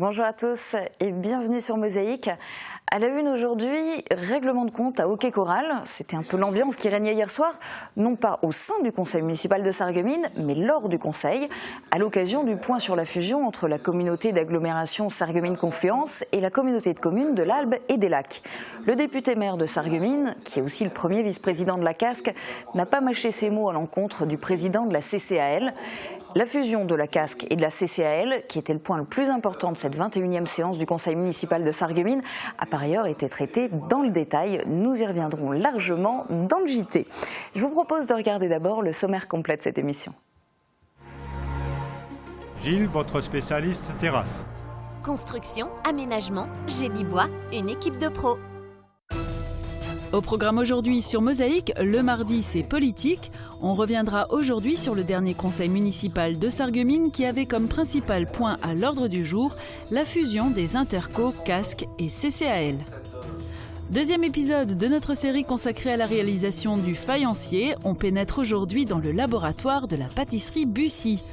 Bonjour à tous et bienvenue sur Mosaïque. À la une aujourd'hui, règlement de compte à Hockey Choral. C'était un peu l'ambiance qui régnait hier soir, non pas au sein du conseil municipal de Sarreguemines, mais lors du conseil, à l'occasion du point sur la fusion entre la communauté d'agglomération Sarreguemines-Confluence et la communauté de communes de l'Albe et des Lacs. Le député maire de Sarreguemines, qui est aussi le premier vice-président de la Casque, n'a pas mâché ses mots à l'encontre du président de la CCAL. La fusion de la Casque et de la CCAL, qui était le point le plus important de cette 21e séance du conseil municipal de Sarreguemines, a par ailleurs été traitée dans le détail. Nous y reviendrons largement dans le JT. Je vous propose de regarder d'abord le sommaire complet de cette émission. Gilles, votre spécialiste terrasse. Construction, aménagement, génie bois, une équipe de pros. Au programme aujourd'hui sur Mosaïque, le mardi c'est politique. On reviendra aujourd'hui sur le dernier conseil municipal de Sarreguemines qui avait comme principal point à l'ordre du jour la fusion des intercos, Casque et CCAL. Deuxième épisode de notre série consacrée à la réalisation du faïencier. On pénètre aujourd'hui dans le laboratoire de la pâtisserie Bussy.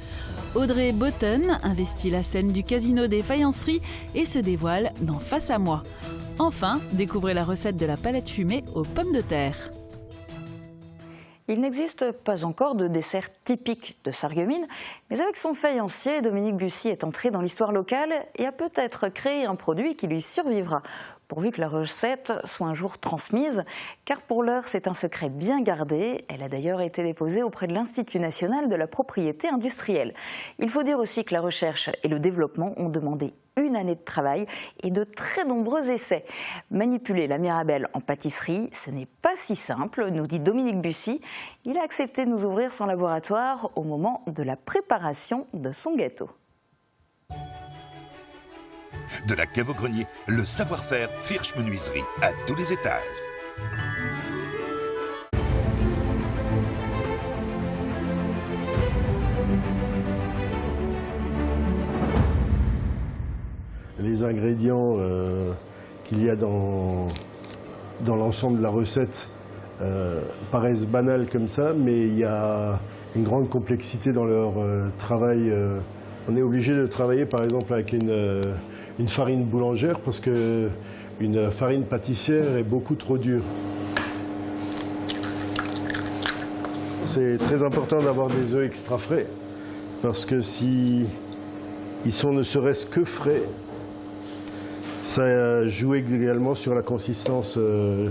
Audrey Botten investit la scène du casino des faïenceries et se dévoile dans Face à moi. Enfin, découvrez la recette de la palette fumée aux pommes de terre. Il n'existe pas encore de dessert typique de Sarreguemines, mais avec son faïencier, Dominique Bussy est entré dans l'histoire locale et a peut-être créé un produit qui lui survivra, pourvu que la recette soit un jour transmise, car pour l'heure c'est un secret bien gardé. Elle a d'ailleurs été déposée auprès de l'Institut national de la propriété industrielle. Il faut dire aussi que la recherche et le développement ont demandé une année de travail et de très nombreux essais. Manipuler la Mirabelle en pâtisserie, ce n'est pas si simple, nous dit Dominique Bussy. Il a accepté de nous ouvrir son laboratoire au moment de la préparation de son gâteau. De la cave au grenier, le savoir-faire Firsch Menuiserie à tous les étages. Les ingrédients qu'il y a dans l'ensemble de la recette paraissent banals comme ça, mais il y a une grande complexité dans leur travail. On est obligé de travailler par exemple avec une farine boulangère parce qu'une farine pâtissière est beaucoup trop dure. C'est très important d'avoir des œufs extra frais parce que si ils sont ne serait-ce que frais, ça joue également sur la consistance de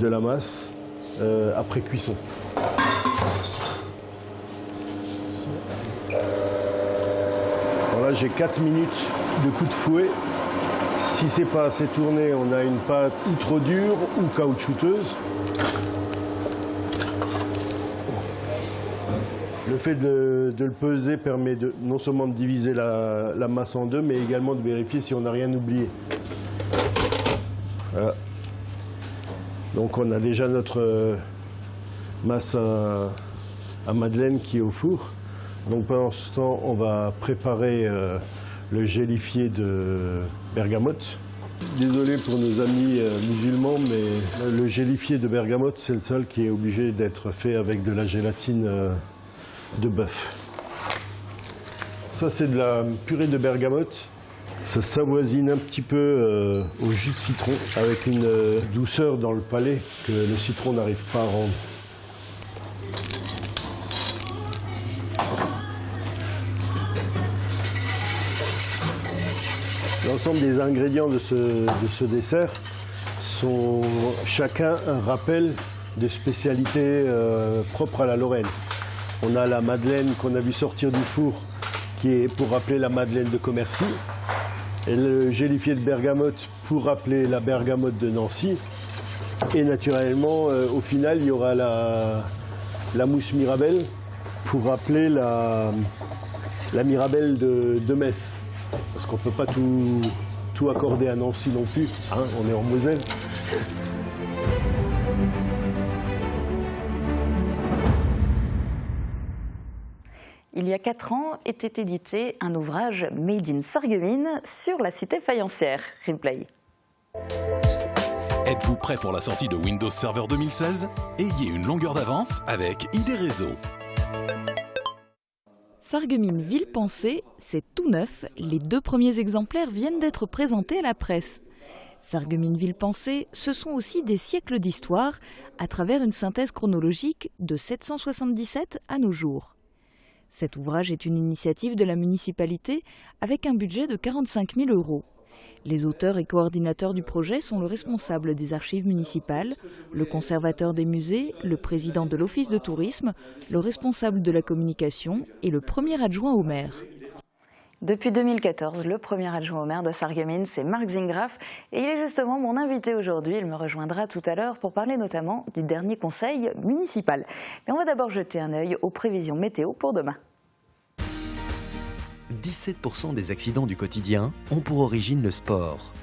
la masse après cuisson. Alors là, j'ai 4 minutes de coup de fouet. Si c'est pas assez tourné, on a une pâte ou trop dure ou caoutchouteuse. Le fait de le peser permet non seulement de diviser la masse en deux, mais également de vérifier si on n'a rien oublié. Voilà. Donc on a déjà notre masse à madeleine qui est au four. Donc pendant ce temps, on va préparer le gélifié de bergamote. Désolé pour nos amis musulmans, mais le gélifié de bergamote, c'est le seul qui est obligé d'être fait avec de la gélatine de bœuf. Ça, c'est de la purée de bergamote. Ça s'avoisine un petit peu au jus de citron avec une douceur dans le palais que le citron n'arrive pas à rendre. L'ensemble des ingrédients de ce dessert sont chacun un rappel de spécialité propre à la Lorraine. On a la madeleine qu'on a vu sortir du four, qui est pour rappeler la madeleine de Commercy, et le gélifié de bergamote pour rappeler la bergamote de Nancy. Et naturellement, au final, il y aura la mousse Mirabelle pour rappeler la Mirabelle de Metz. Parce qu'on ne peut pas tout accorder à Nancy non plus, hein, on est en Moselle. Il y a 4 ans était édité un ouvrage Made in Sarreguemines sur la cité faïencière. Replay. Êtes-vous prêt pour la sortie de Windows Server 2016 ? Ayez une longueur d'avance avec ID Réseau. Sarreguemines Ville Pensée, c'est tout neuf. Les 2 premiers exemplaires viennent d'être présentés à la presse. Sarreguemines Ville Pensée, ce sont aussi des siècles d'histoire à travers une synthèse chronologique de 777 à nos jours. Cet ouvrage est une initiative de la municipalité avec un budget de 45 000 €. Les auteurs et coordinateurs du projet sont le responsable des archives municipales, le conservateur des musées, le président de l'office de tourisme, le responsable de la communication et le premier adjoint au maire. Depuis 2014, le premier adjoint au maire de Sarreguemines, c'est Marc Zingraf. Et il est justement mon invité aujourd'hui. Il me rejoindra tout à l'heure pour parler notamment du dernier conseil municipal. Mais on va d'abord jeter un œil aux prévisions météo pour demain. 17% des accidents du quotidien ont pour origine le sport.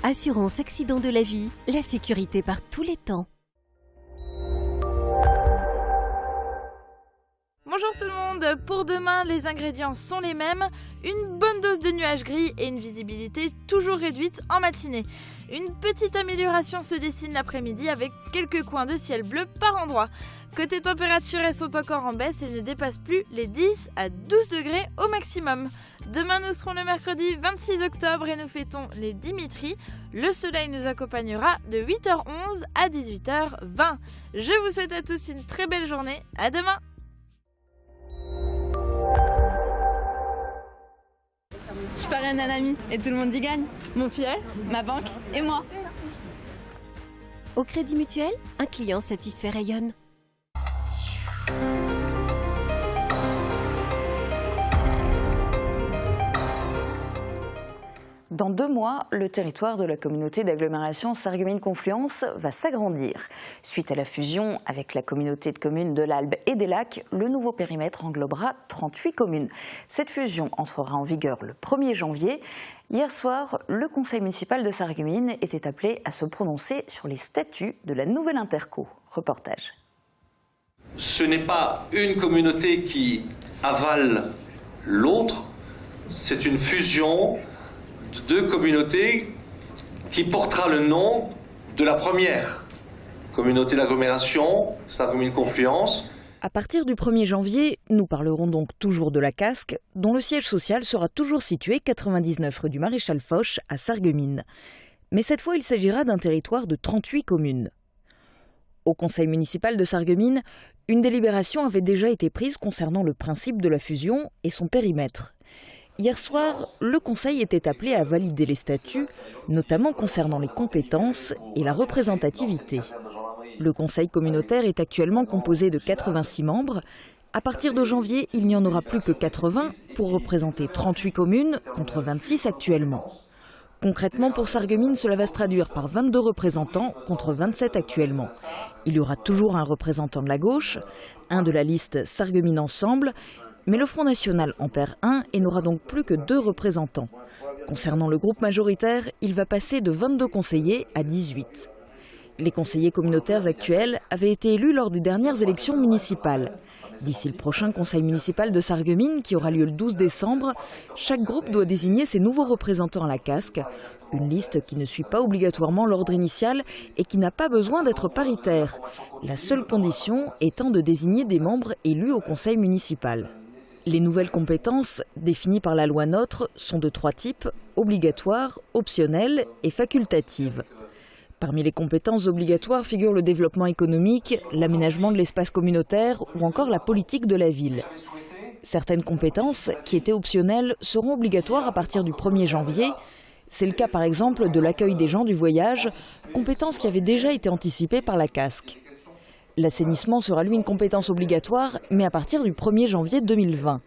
Assurance accident de la vie, la sécurité par tous les temps. Bonjour tout le monde, pour demain les ingrédients sont les mêmes, une bonne dose de nuages gris et une visibilité toujours réduite en matinée. Une petite amélioration se dessine l'après-midi avec quelques coins de ciel bleu par endroit. Côté température, elles sont encore en baisse et ne dépassent plus les 10 à 12 degrés au maximum. Demain nous serons le mercredi 26 octobre et nous fêtons les Dimitri. Le soleil nous accompagnera de 8h11 à 18h20. Je vous souhaite à tous une très belle journée, à demain. Je parraine un ami et tout le monde y gagne. Mon filleul, ma banque et moi. Au Crédit Mutuel, un client satisfait rayonne. Dans 2 mois, le territoire de la communauté d'agglomération Sarreguemines-Confluence va s'agrandir. Suite à la fusion avec la communauté de communes de l'Albe et des Lacs, le nouveau périmètre englobera 38 communes. Cette fusion entrera en vigueur le 1er janvier. Hier soir, le conseil municipal de Sarreguemines était appelé à se prononcer sur les statuts de la nouvelle interco. Reportage. Ce n'est pas une communauté qui avale l'autre, c'est une fusion de 2 communautés qui portera le nom de la première communauté d'agglomération, Sarreguemines-Confluence. À partir du 1er janvier, nous parlerons donc toujours de la Casque, dont le siège social sera toujours situé 99 rue du Maréchal Foch à Sarreguemines. Mais cette fois, il s'agira d'un territoire de 38 communes. Au conseil municipal de Sarreguemines, une délibération avait déjà été prise concernant le principe de la fusion et son périmètre. Hier soir, le conseil était appelé à valider les statuts, notamment concernant les compétences et la représentativité. Le conseil communautaire est actuellement composé de 86 membres. À partir de janvier, il n'y en aura plus que 80 pour représenter 38 communes contre 26 actuellement. Concrètement, pour Sarreguemines, cela va se traduire par 22 représentants contre 27 actuellement. Il y aura toujours un représentant de la gauche, un de la liste Sarreguemines Ensemble, mais le Front National en perd un et n'aura donc plus que 2 représentants. Concernant le groupe majoritaire, il va passer de 22 conseillers à 18. Les conseillers communautaires actuels avaient été élus lors des dernières élections municipales. D'ici le prochain conseil municipal de Sarreguemines, qui aura lieu le 12 décembre, chaque groupe doit désigner ses nouveaux représentants à la Casque. Une liste qui ne suit pas obligatoirement l'ordre initial et qui n'a pas besoin d'être paritaire. La seule condition étant de désigner des membres élus au conseil municipal. Les nouvelles compétences, définies par la loi NOTRe, sont de 3 types, obligatoires, optionnelles et facultatives. Parmi les compétences obligatoires figurent le développement économique, l'aménagement de l'espace communautaire ou encore la politique de la ville. Certaines compétences, qui étaient optionnelles, seront obligatoires à partir du 1er janvier. C'est le cas par exemple de l'accueil des gens du voyage, compétence qui avait déjà été anticipée par la Casque. L'assainissement sera lui une compétence obligatoire, mais à partir du 1er janvier 2020.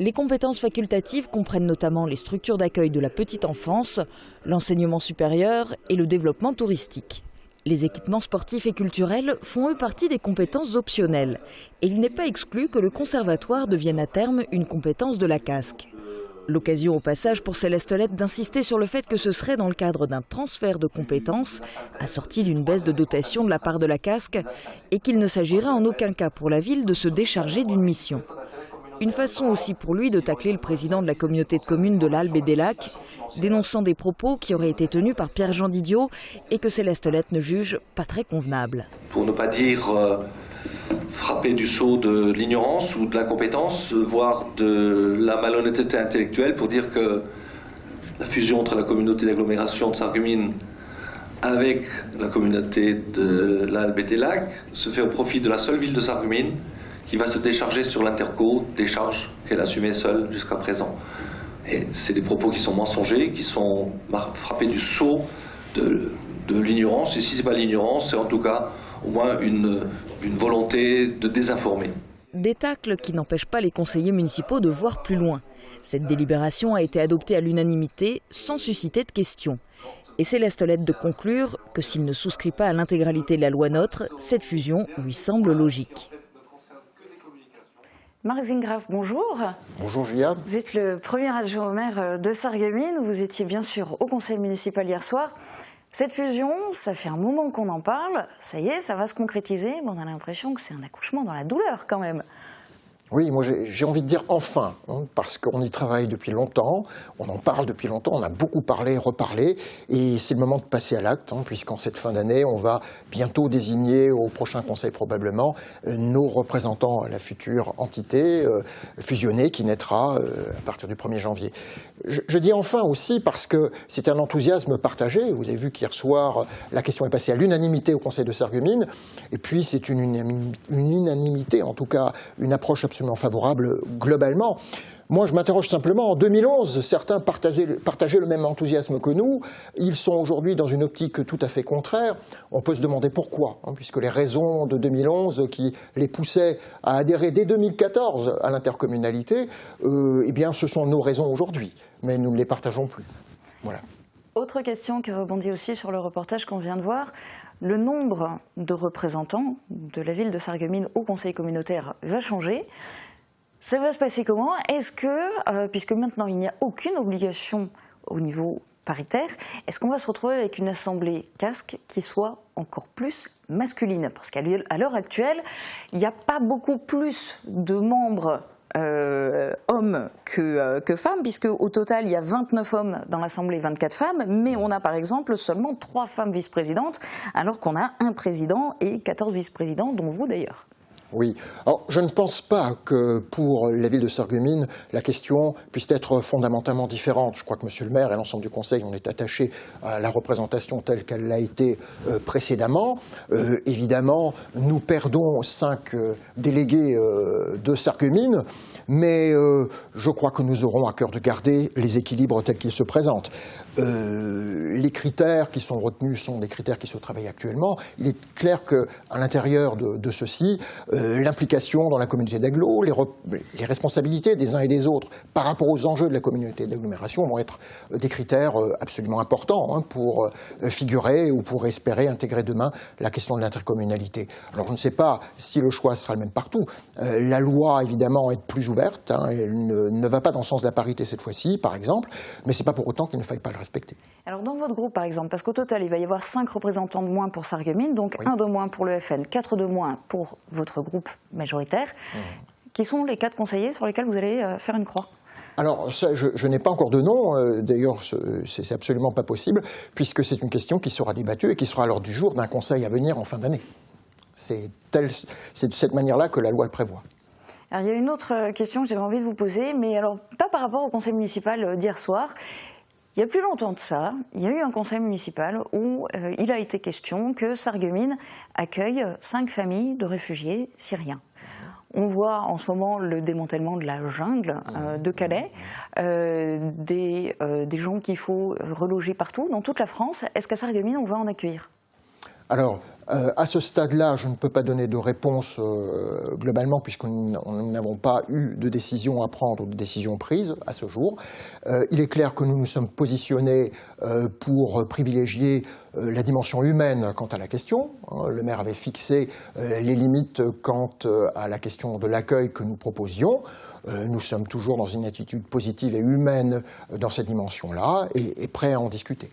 Les compétences facultatives comprennent notamment les structures d'accueil de la petite enfance, l'enseignement supérieur et le développement touristique. Les équipements sportifs et culturels font eux partie des compétences optionnelles. Et il n'est pas exclu que le conservatoire devienne à terme une compétence de la Casque. L'occasion au passage pour Céleste Lette d'insister sur le fait que ce serait dans le cadre d'un transfert de compétences, assorti d'une baisse de dotation de la part de la Casque, et qu'il ne s'agira en aucun cas pour la ville de se décharger d'une mission. Une façon aussi pour lui de tacler le président de la communauté de communes de l'Albe et des Lacs, dénonçant des propos qui auraient été tenus par Pierre-Jean Didiot et que Céleste Lette ne juge pas très convenables. Pour ne pas dire frappé du sceau de l'ignorance ou de l'incompétence, voire de la malhonnêteté intellectuelle, pour dire que la fusion entre la communauté d'agglomération de Sarreguemines avec la communauté de l'Albe-et-Lac se fait au profit de la seule ville de Sarreguemines, qui va se décharger sur l'Interco, des charges qu'elle assumait seule jusqu'à présent. Et c'est des propos qui sont mensongers, qui sont frappés du sceau de l'ignorance. Et si ce n'est pas l'ignorance, c'est en tout cas au moins une volonté de désinformer. Des tacles qui n'empêchent pas les conseillers municipaux de voir plus loin. Cette délibération a été adoptée à l'unanimité sans susciter de questions. Et Céleste Lette de conclure que s'il ne souscrit pas à l'intégralité de la loi NOTRe, cette fusion lui semble logique. Marc Zingraf, bonjour. Bonjour Julia. Vous êtes le premier adjoint au maire de Sarreguemines. Vous étiez bien sûr au conseil municipal hier soir. Cette fusion, ça fait un moment qu'on en parle. Ça y est, ça va se concrétiser. Mais on a l'impression que c'est un accouchement dans la douleur quand même. Oui, moi j'ai envie de dire enfin, parce qu'on y travaille depuis longtemps, on en parle depuis longtemps, on a beaucoup parlé, reparlé, et c'est le moment de passer à l'acte, puisqu'en cette fin d'année, on va bientôt désigner au prochain conseil probablement nos représentants à la future entité fusionnée qui naîtra à partir du 1er janvier. Je dis enfin aussi parce que c'est un enthousiasme partagé. Vous avez vu qu'hier soir, la question est passée à l'unanimité au conseil de Sarreguemines, et puis c'est une unanimité, en tout cas une approche absolument favorable globalement. Moi, je m'interroge simplement. En 2011, certains partageaient le même enthousiasme que nous. Ils sont aujourd'hui dans une optique tout à fait contraire. On peut se demander pourquoi, puisque les raisons de 2011 qui les poussaient à adhérer dès 2014 à l'intercommunalité, eh bien, ce sont nos raisons aujourd'hui. Mais nous ne les partageons plus. Voilà. Autre question qui rebondit aussi sur le reportage qu'on vient de voir. Le nombre de représentants de la ville de Sarreguemines au conseil communautaire va changer. Ça va se passer comment? Est-ce que, puisque maintenant il n'y a aucune obligation au niveau paritaire, est-ce qu'on va se retrouver avec une assemblée casque qui soit encore plus masculine? Parce qu'à l'heure actuelle, il n'y a pas beaucoup plus de membres hommes que femmes, puisque au total il y a 29 hommes dans l'Assemblée, 24 femmes, mais on a par exemple seulement 3 femmes vice-présidentes, alors qu'on a un président et 14 vice-présidents, dont vous d'ailleurs. Oui. Alors, je ne pense pas que pour la ville de Sarreguemines, la question puisse être fondamentalement différente. Je crois que Monsieur le maire et l'ensemble du conseil, on est attachés à la représentation telle qu'elle l'a été précédemment. Évidemment, nous perdons 5 délégués de Sarreguemines, mais je crois que nous aurons à cœur de garder les équilibres tels qu'ils se présentent. Les critères qui sont retenus sont des critères qui se travaillent actuellement. Il est clair qu'à l'intérieur de ceux-ci, l'implication dans la communauté d'agglo, les responsabilités des uns et des autres par rapport aux enjeux de la communauté d'agglomération vont être des critères absolument importants pour figurer ou pour espérer intégrer demain la question de l'intercommunalité. Alors je ne sais pas si le choix sera le même partout. La loi, évidemment, est plus ouverte. Elle ne va pas dans le sens de la parité cette fois-ci, par exemple, mais ce n'est pas pour autant qu'il ne faille pas le respecter. Alors dans votre groupe, par exemple, parce qu'au total, il va y avoir 5 représentants de moins pour Sarreguemines, donc oui. 1 de moins pour le FN, 4 de moins pour votre groupe majoritaire. Qui sont les 4 conseillers sur lesquels vous allez faire une croix? Alors, ça, je n'ai pas encore de nom. D'ailleurs, c'est absolument pas possible, puisque c'est une question qui sera débattue et qui sera à l'ordre du jour d'un conseil à venir en fin d'année. C'est de cette manière-là que la loi le prévoit. Alors, il y a une autre question que j'avais envie de vous poser, mais alors pas par rapport au conseil municipal d'hier soir. Il y a plus longtemps de ça, il y a eu un conseil municipal où il a été question que Sarreguemines accueille 5 familles de réfugiés syriens. On voit en ce moment le démantèlement de la jungle de Calais, des gens qu'il faut reloger partout, dans toute la France. Est-ce qu'à Sarreguemines, on va en accueillir? Alors, à ce stade-là, je ne peux pas donner de réponse globalement, puisque nous n'avons pas eu de décision à prendre ou de décision prise à ce jour. Il est clair que nous nous sommes positionnés pour privilégier la dimension humaine quant à la question. Le maire avait fixé les limites quant à la question de l'accueil que nous proposions. Nous sommes toujours dans une attitude positive et humaine dans cette dimension-là et prêts à en discuter.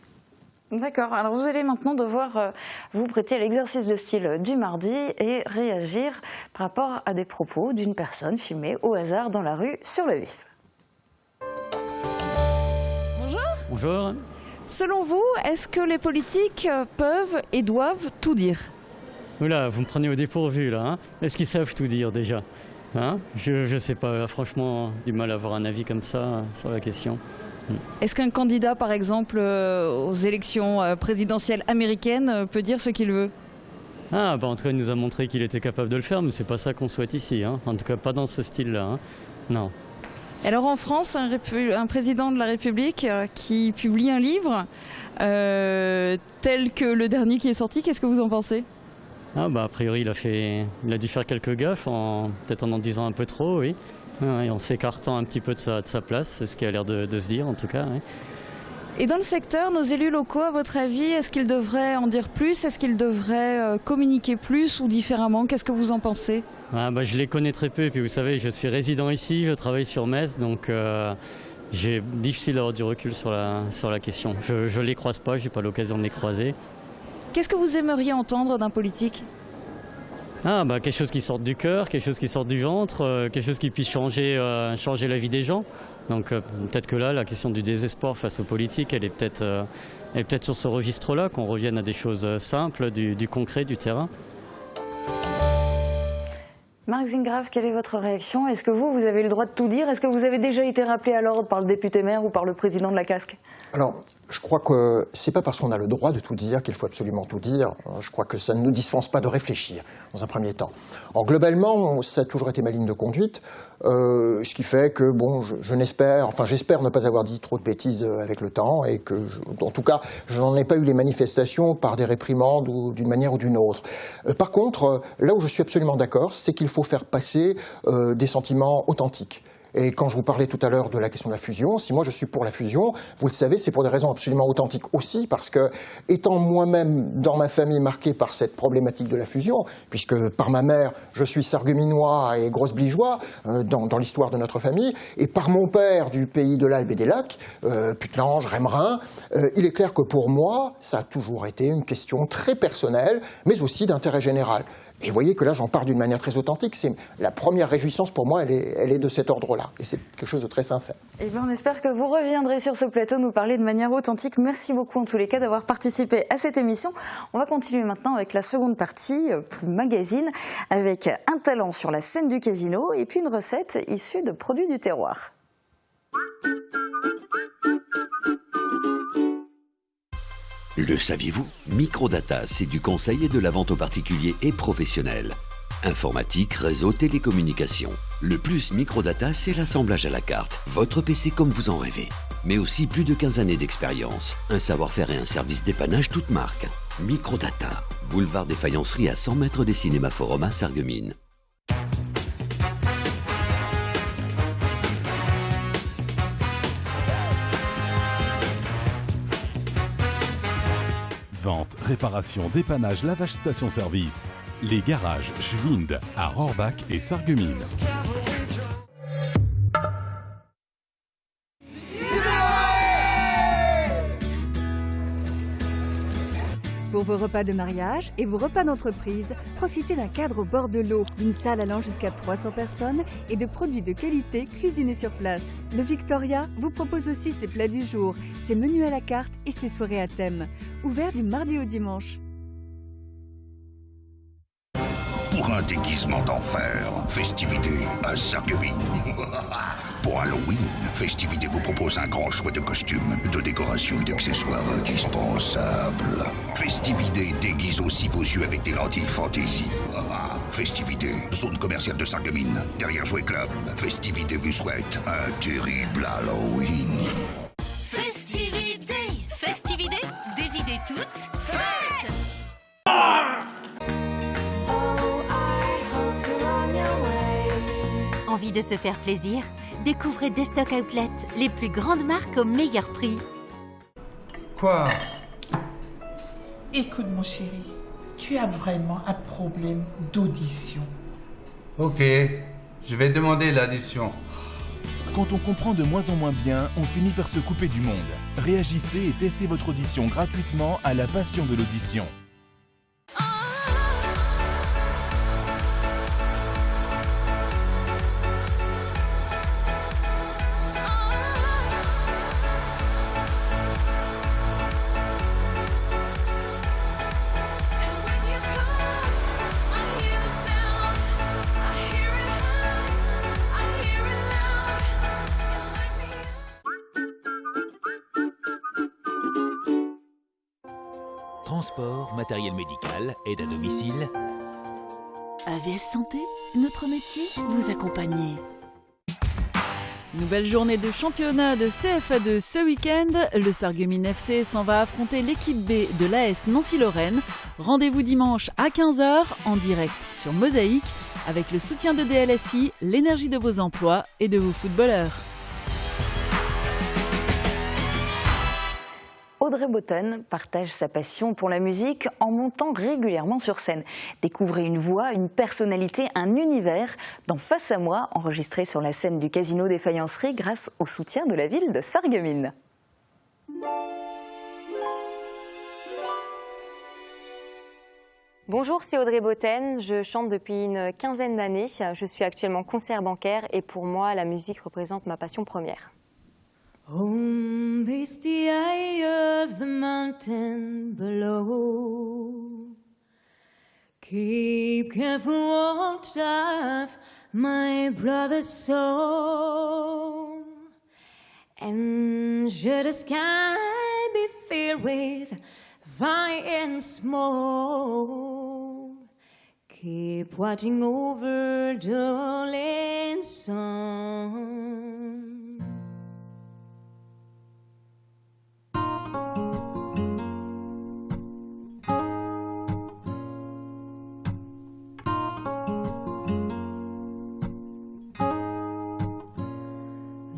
D'accord. Alors vous allez maintenant devoir vous prêter à l'exercice de style du mardi et réagir par rapport à des propos d'une personne filmée au hasard dans la rue sur le vif. Bonjour. Bonjour. Selon vous, est-ce que les politiques peuvent et doivent tout dire? Oula, vous me prenez au dépourvu là. Hein. Est-ce qu'ils savent tout dire déjà, hein? Je sais pas, franchement, du mal à avoir un avis comme ça sur la question. Est-ce qu'un candidat, par exemple, aux élections présidentielles américaines peut dire ce qu'il veut? En tout cas, il nous a montré qu'il était capable de le faire, mais c'est pas ça qu'on souhaite ici. Hein. En tout cas, pas dans ce style-là. Hein. Non. Alors en France, un président de la République qui publie un livre tel que le dernier qui est sorti, qu'est-ce que vous en pensez? A priori, il a dû faire quelques gaffes, peut-être en disant un peu trop, oui. Et en s'écartant un petit peu de sa place, c'est ce qui a l'air de se dire en tout cas. Oui. Et dans le secteur, nos élus locaux, à votre avis, est-ce qu'ils devraient en dire plus? Est-ce qu'ils devraient communiquer plus ou différemment? Qu'est-ce que vous en pensez? Je les connais très peu, et puis vous savez, je suis résident ici, je travaille sur Metz, donc j'ai difficile d'avoir du recul sur la question. Je ne les croise pas, je n'ai pas l'occasion de les croiser. Qu'est-ce que vous aimeriez entendre d'un politique? Quelque chose qui sorte du cœur, quelque chose qui sorte du ventre, quelque chose qui puisse changer la vie des gens. Donc peut-être que là, la question du désespoir face aux politiques, elle est peut-être sur ce registre-là, qu'on revienne à des choses simples, du concret, du terrain. Marc Zingrave, quelle est votre réaction? Est-ce que vous avez le droit de tout dire? Est-ce que vous avez déjà été rappelé à l'ordre par le député maire ou par le président de la Casque? Alors, je crois que c'est pas parce qu'on a le droit de tout dire qu'il faut absolument tout dire. Je crois que ça ne nous dispense pas de réfléchir, dans un premier temps. Alors, globalement, ça a toujours été ma ligne de conduite, ce qui fait que, j'espère ne pas avoir dit trop de bêtises avec le temps, et que, en tout cas, je n'en ai pas eu les manifestations par des réprimandes ou d'une manière ou d'une autre. Par contre, là où je suis absolument d'accord, c'est qu'il faut faire passer des sentiments authentiques. Et quand je vous parlais tout à l'heure de la question de la fusion, si moi je suis pour la fusion, vous le savez, c'est pour des raisons absolument authentiques aussi, parce que, étant moi-même dans ma famille marqué par cette problématique de la fusion, puisque par ma mère, je suis sarregueminois et grosse-bligeois dans l'histoire de notre famille, et par mon père du pays de l'Albe et des Lacs, Putelange, Rémerin, il est clair que pour moi, ça a toujours été une question très personnelle, mais aussi d'intérêt général. Et vous voyez que là, j'en parle d'une manière très authentique. C'est la première réjouissance pour moi, elle est de cet ordre-là. Et c'est quelque chose de très sincère. Eh bien, on espère que vous reviendrez sur ce plateau nous parler de manière authentique. Merci beaucoup en tous les cas d'avoir participé à cette émission. On va continuer maintenant avec la seconde partie, plus magazine, avec un talent sur la scène du casino et puis une recette issue de produits du terroir. Le saviez-vous? Microdata, c'est du conseil et de la vente aux particuliers et professionnels. Informatique, réseau, télécommunications. Le plus Microdata, c'est l'assemblage à la carte. Votre PC comme vous en rêvez. Mais aussi plus de 15 années d'expérience. Un savoir-faire et un service dépannage toute marque. Microdata. Boulevard des Faïenceries à 100 mètres des cinémas Forum à Sarreguemines. Vente, réparation, dépannage, lavage, station-service. Les garages Schwind à Rohrbach et Sarreguemines. Pour vos repas de mariage et vos repas d'entreprise, profitez d'un cadre au bord de l'eau, d'une salle allant jusqu'à 300 personnes et de produits de qualité cuisinés sur place. Le Victoria vous propose aussi ses plats du jour, ses menus à la carte et ses soirées à thème. Ouvert du mardi au dimanche. Pour un déguisement d'enfer, Festivité à Sarreguemines. Pour Halloween, Festivité vous propose un grand choix de costumes, de décorations et d'accessoires indispensables. Festivité déguise aussi vos yeux avec des lentilles fantaisie. Festivité, zone commerciale de Sarreguemines, derrière Jouet Club. Festivité vous souhaite un terrible Halloween. Festivité, Festivité, des idées toutes faites. Envie de se faire plaisir? Découvrez Destock Outlet, les plus grandes marques au meilleur prix. Quoi? Écoute mon chéri, tu as vraiment un problème d'audition. Ok, je vais demander l'addition. Quand on comprend de moins en moins bien, on finit par se couper du monde. Réagissez et testez votre audition gratuitement à la passion de l'audition. transport, matériel médical, aide à domicile. AVS Santé, notre métier, vous accompagner. Nouvelle journée de championnat de CFA2 ce week-end. Le Sarreguemines FC s'en va affronter l'équipe B de l'AS Nancy-Lorraine. Rendez-vous dimanche à 15h en direct sur Mosaïque avec le soutien de DLSI, l'énergie de vos emplois et de vos footballeurs. Audrey Botten partage sa passion pour la musique en montant régulièrement sur scène. Découvrez une voix, une personnalité, un univers dans Face à moi, enregistré sur la scène du Casino des Faïenceries grâce au soutien de la ville de Sarreguemines. Bonjour, c'est Audrey Botten, je chante depuis une quinzaine d'années. Je suis actuellement conseillère bancaire et pour moi, la musique représente ma passion première. Home is the eye of the mountain below. Keep careful watch of my brother's soul. And should the sky be filled with fire and smoke, keep watching over darling son.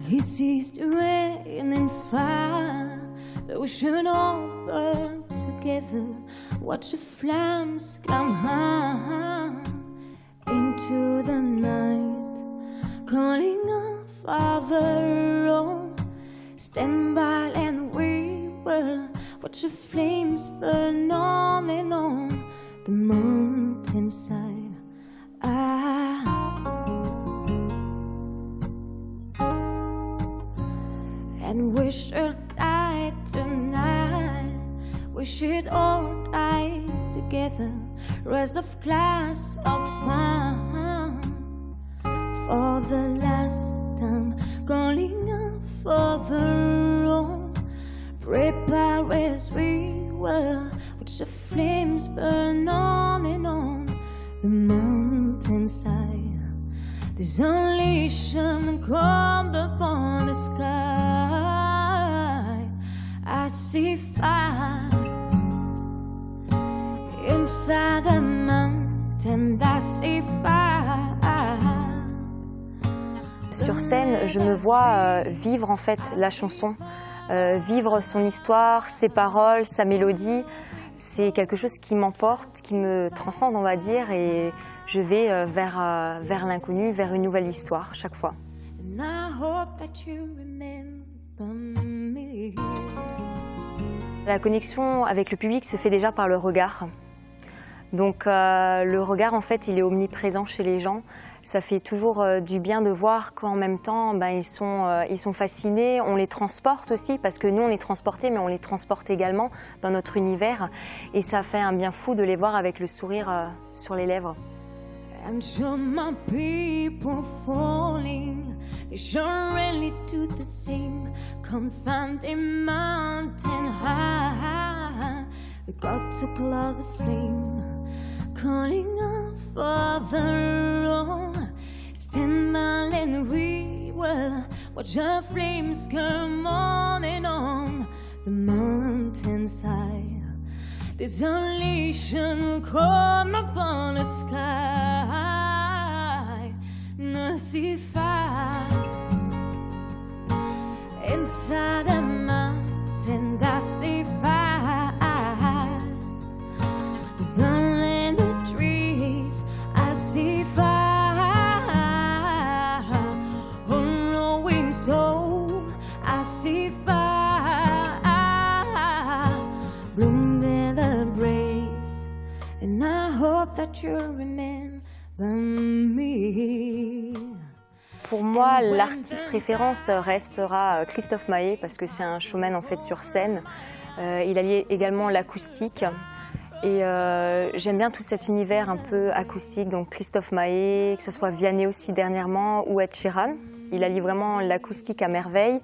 This is the rain and fire that we should all burn together. Watch the flames come high into the night, calling our Father. Oh, stand by and we will watch the flames burn on and on the mountainside. And we should die tonight. We should all die together. Raise a glass of wine for the last time. Calling our Father on. Prepare as we will. Watch the flames burn on and on the mountainside. Desolation comes upon the sky. I see fire inside the mountain. I see fire. Sur scène, je me vois vivre en fait la chanson, vivre son histoire, ses paroles, sa mélodie. C'est quelque chose qui m'emporte, qui me transcende, on va dire, et je vais vers l'inconnu, vers une nouvelle histoire chaque fois. La connexion avec le public se fait déjà par le regard. Donc le regard, en fait, il est omniprésent chez les gens. Ça fait toujours du bien de voir qu'en même temps, ils sont fascinés. On les transporte aussi, parce que nous, on est transportés, mais on les transporte également dans notre univers. Et ça fait un bien fou de les voir avec le sourire sur les lèvres. And show my people falling, they sure really do the same. Come find a mountain high, we got to close the flame, calling our Father on. Stand by and we will watch our flames come on and on the mountainside. Desolation will come upon the sky. I see fire inside the mountain. I see fire burning the trees. I see fire unrolling soul. I see fire blooming the breeze, and I hope that you remember me. Pour moi, l'artiste référence restera Christophe Maé parce que c'est un showman en fait sur scène. Il allie également l'acoustique et j'aime bien tout cet univers un peu acoustique. Donc Christophe Maé, que ce soit Vianney aussi dernièrement ou Ed Sheeran, il allie vraiment l'acoustique à merveille.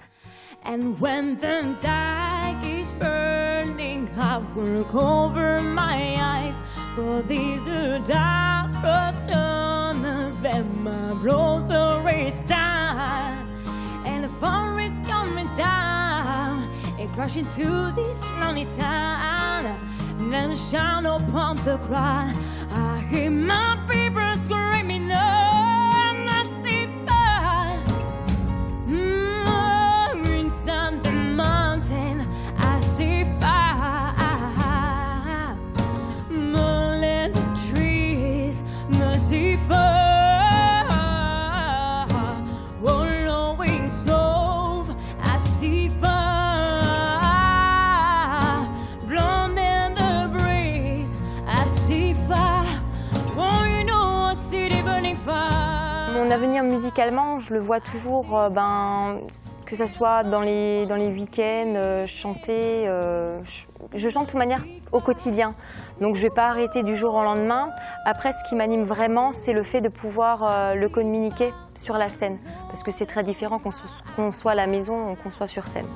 And when the dark is burning think I will cover my eyes, for these are dark of November blows a race time, and the forest coming down, it crashed into this lonely town, and then shine upon the ground. I hear my people screaming, no, I'm not safe. Inside the mountain, I see fire. Mullen trees, mercy fire. Wallowing souls, I see fire. Blown in the breeze, I see fire. Oh, you know, a city burning fire. Mon avenir musicalement, je le vois toujours, que ce soit dans les week-ends, chanter. Je chante de toute manière au quotidien, donc je ne vais pas arrêter du jour au lendemain. Après, ce qui m'anime vraiment, c'est le fait de pouvoir le communiquer sur la scène, parce que c'est très différent qu'on soit à la maison ou qu'on soit sur scène.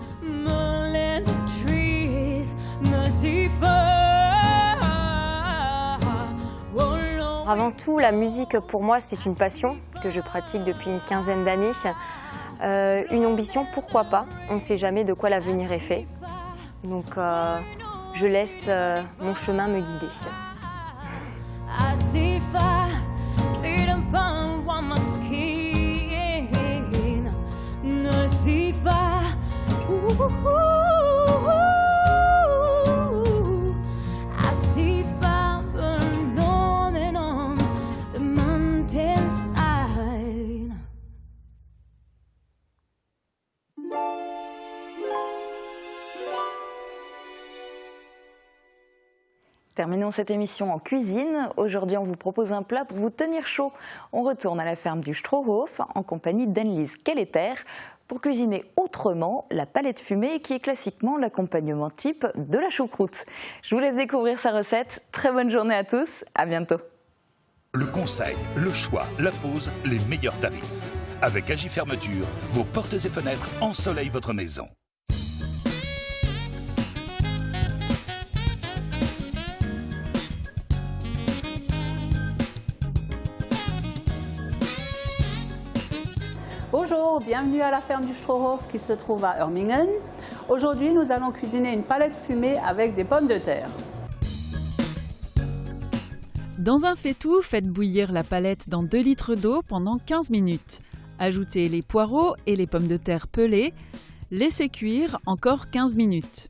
Avant tout, la musique pour moi c'est une passion que je pratique depuis une quinzaine d'années. Une ambition, pourquoi pas, on ne sait jamais de quoi l'avenir est fait. Donc je laisse mon chemin me guider. Terminons cette émission en cuisine. Aujourd'hui, on vous propose un plat pour vous tenir chaud. On retourne à la ferme du Strohhof en compagnie d'Annelise Kelleter pour cuisiner autrement la palette fumée qui est classiquement l'accompagnement type de la choucroute. Je vous laisse découvrir sa recette. Très bonne journée à tous. À bientôt. Le conseil, le choix, la pause, les meilleurs tarifs. Avec Agifermeture, vos portes et fenêtres ensoleillent votre maison. Bonjour, bienvenue à la ferme du Strohhof qui se trouve à Hörmingen. Aujourd'hui, nous allons cuisiner une palette fumée avec des pommes de terre. Dans un faitout, faites bouillir la palette dans 2 litres d'eau pendant 15 minutes. Ajoutez les poireaux et les pommes de terre pelées. Laissez cuire encore 15 minutes.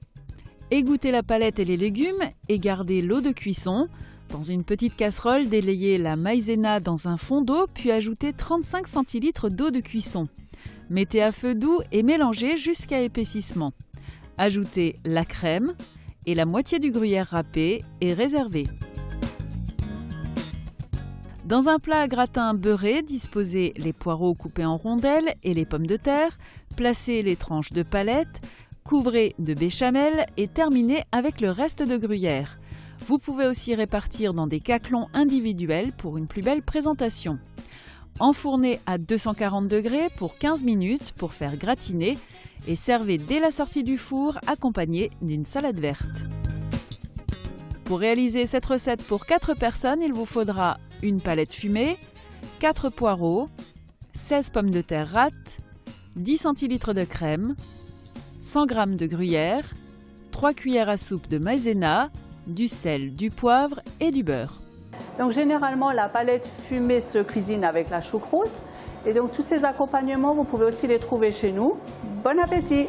Égouttez la palette et les légumes et gardez l'eau de cuisson. Dans une petite casserole, délayez la maïzena dans un fond d'eau, puis ajoutez 35 centilitres d'eau de cuisson. Mettez à feu doux et mélangez jusqu'à épaississement. Ajoutez la crème et la moitié du gruyère râpé et réservez. Dans un plat à gratin beurré, disposez les poireaux coupés en rondelles et les pommes de terre, placez les tranches de palette, couvrez de béchamel et terminez avec le reste de gruyère. Vous pouvez aussi répartir dans des caclons individuels pour une plus belle présentation. Enfournez à 240 degrés pour 15 minutes pour faire gratiner et servez dès la sortie du four accompagné d'une salade verte. Pour réaliser cette recette pour 4 personnes, il vous faudra une palette fumée, 4 poireaux, 16 pommes de terre rates, 10 centilitres de crème, 100 g de gruyère, 3 cuillères à soupe de maïzena, du sel, du poivre et du beurre. Donc généralement, la palette fumée se cuisine avec la choucroute. Et donc tous ces accompagnements, vous pouvez aussi les trouver chez nous. Bon appétit!